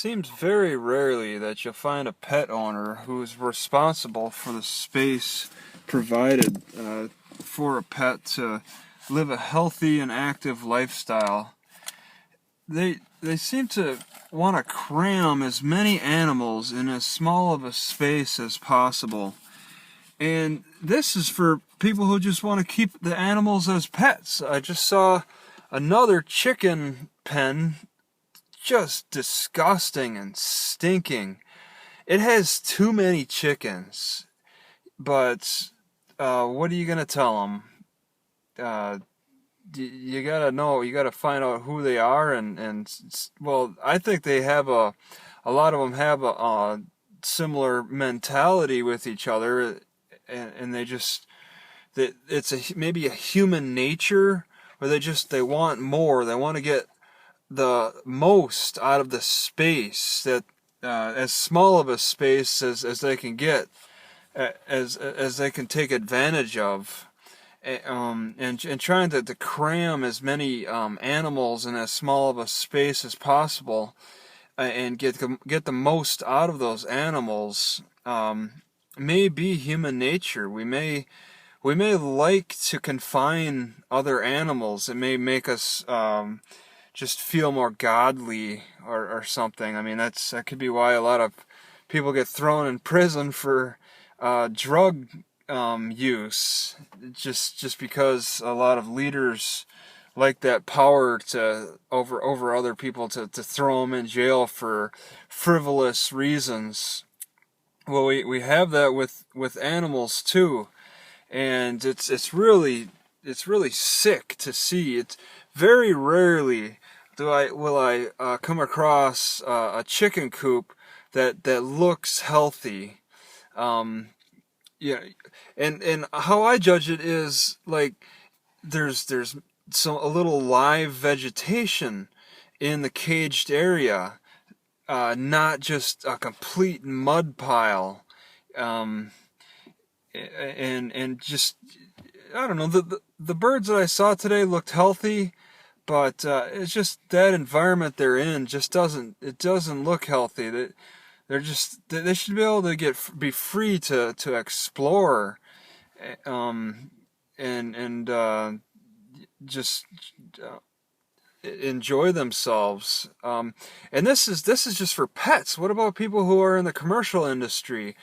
seems very rarely that you'll find a pet owner who is responsible for the space provided for a pet to live a healthy and active lifestyle. They seem to want to cram as many animals in as small of a space as possible. And this is for people who just want to keep the animals as pets. I just saw another chicken pen, just disgusting and stinking. It has too many chickens, but what are you gonna tell them? You gotta know, you gotta find out who they are, and well, I think they have a lot of them have a similar mentality with each other, and they just, that it's maybe a human nature where they want more. They want to get the most out of the space, that as small of a space as they can get, as they can take advantage of, and trying to cram as many animals in as small of a space as possible, and get the most out of those animals, may be human nature. We may like to confine other animals. It may make us just feel more godly or something. I mean, that could be why a lot of people get thrown in prison for drug use, just because a lot of leaders like that power to over other people, to throw them in jail for frivolous reasons. Well, we have that with animals too, and it's really sick to see. It's very rarely will I come across a chicken coop that looks healthy. Yeah, and how I judge it is, like, there's a little live vegetation in the caged area, not just a complete mud pile, and just, I don't know, the birds that I saw today looked healthy, but it's just that environment they're in just doesn't look healthy. They should be able to be free to explore, and just enjoy themselves. And this is just for pets. What about people who are in the commercial industry?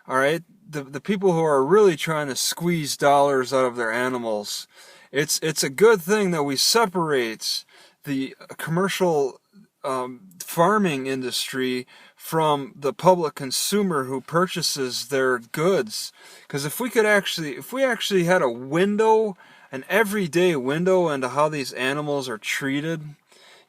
All right, the people who are really trying to squeeze dollars out of their animals. It's a good thing that we separate the commercial farming industry from the public consumer who purchases their goods. Because if we actually had a window, an everyday window into how these animals are treated,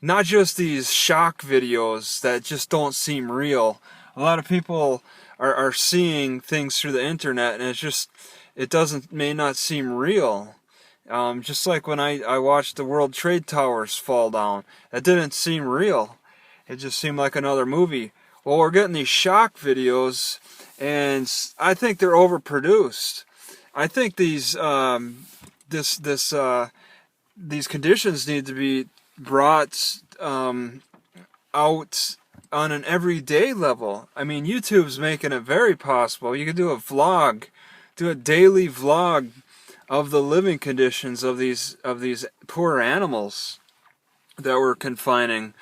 not just these shock videos that just don't seem real. A lot of people are seeing things through the internet, and it may not seem real. Just like when I watched the World Trade Towers fall down, it didn't seem real. It just seemed like another movie. Well, we're getting these shock videos, and I think they're overproduced. I think these conditions need to be brought out on an everyday level. I mean, YouTube's making it very possible. You could do a daily vlog of the living conditions of these poor animals that we're confining.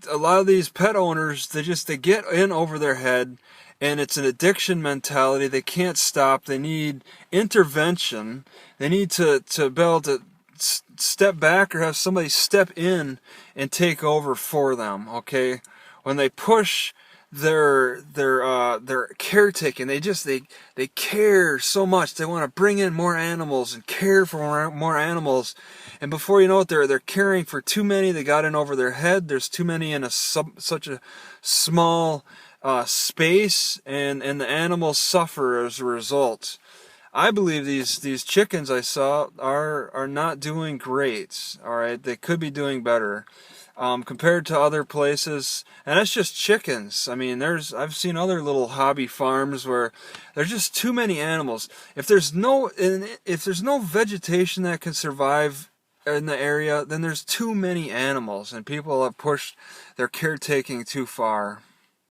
A lot of these pet owners, they get in over their head, and it's an addiction mentality. They can't stop. They need intervention. They need to be able to step back, or have somebody step in and take over for them. Okay, when they push their caretaking, they care so much. They want to bring in more animals and care for more animals, and before you know it, they're caring for too many. They got in over their head. There's too many in such a small space, and the animals suffer as a result. I believe these chickens I saw are not doing great. All right, they could be doing better. Compared to other places, and that's just chickens. I mean, I've seen other little hobby farms where there's just too many animals. If there's no vegetation that can survive in the area, then there's too many animals, and people have pushed their caretaking too far.